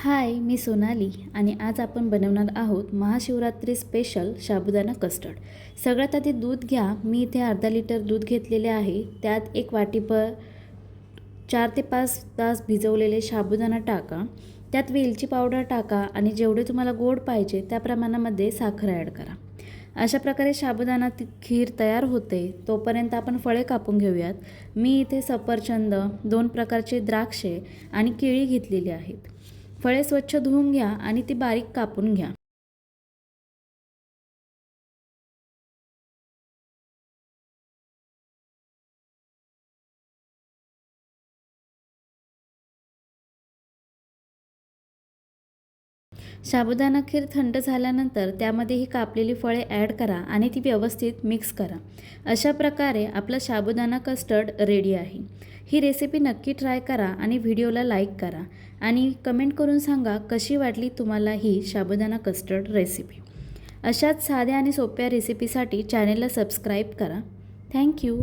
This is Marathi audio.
हाय, मी सोनाली आणि आज आपण बनवणार आहोत महाशिवरात्री स्पेशल साबुदाणा कस्टर्ड. सगळ्यात आधी दूध घ्या. मी इथे अर्धा लिटर दूध घेतलेले आहे. त्यात एक वाटीभर 4 ते 5 तास भिजवलेले साबुदाणा टाका. त्यात वेलची पावडर टाका आणि जेवढे तुम्हाला गोड पाहिजे त्या प्रमाणामध्ये साखर ॲड करा. अशा प्रकारे साबुदाणा खीर तयार होते. तोपर्यंत आपण फळे कापून घेऊयात. मी इथे सफरचंद, 2 प्रकारचे द्राक्षे आणि केळी घेतलेली आहेत. फळे स्वच्छ धुवून घ्या आणि ती बारीक कापून घ्या. साबुदाणा खीर थंड झाल्यानंतर त्यामध्ये ही कापलेली फळे ॲड करा आणि ती व्यवस्थित मिक्स करा. अशा प्रकारे आपला साबुदाणा कस्टर्ड रेडी आहे. ही रेसिपी नक्की ट्राय करा आणि व्हिडिओला लाईक करा आणि कमेंट करून सांगा कशी वाटली तुम्हाला ही साबुदाणा कस्टर्ड रेसिपी. अशाच साध्या आणि सोप्या रेसिपीसाठी चॅनेलला सबस्क्राईब करा. थँक्यू.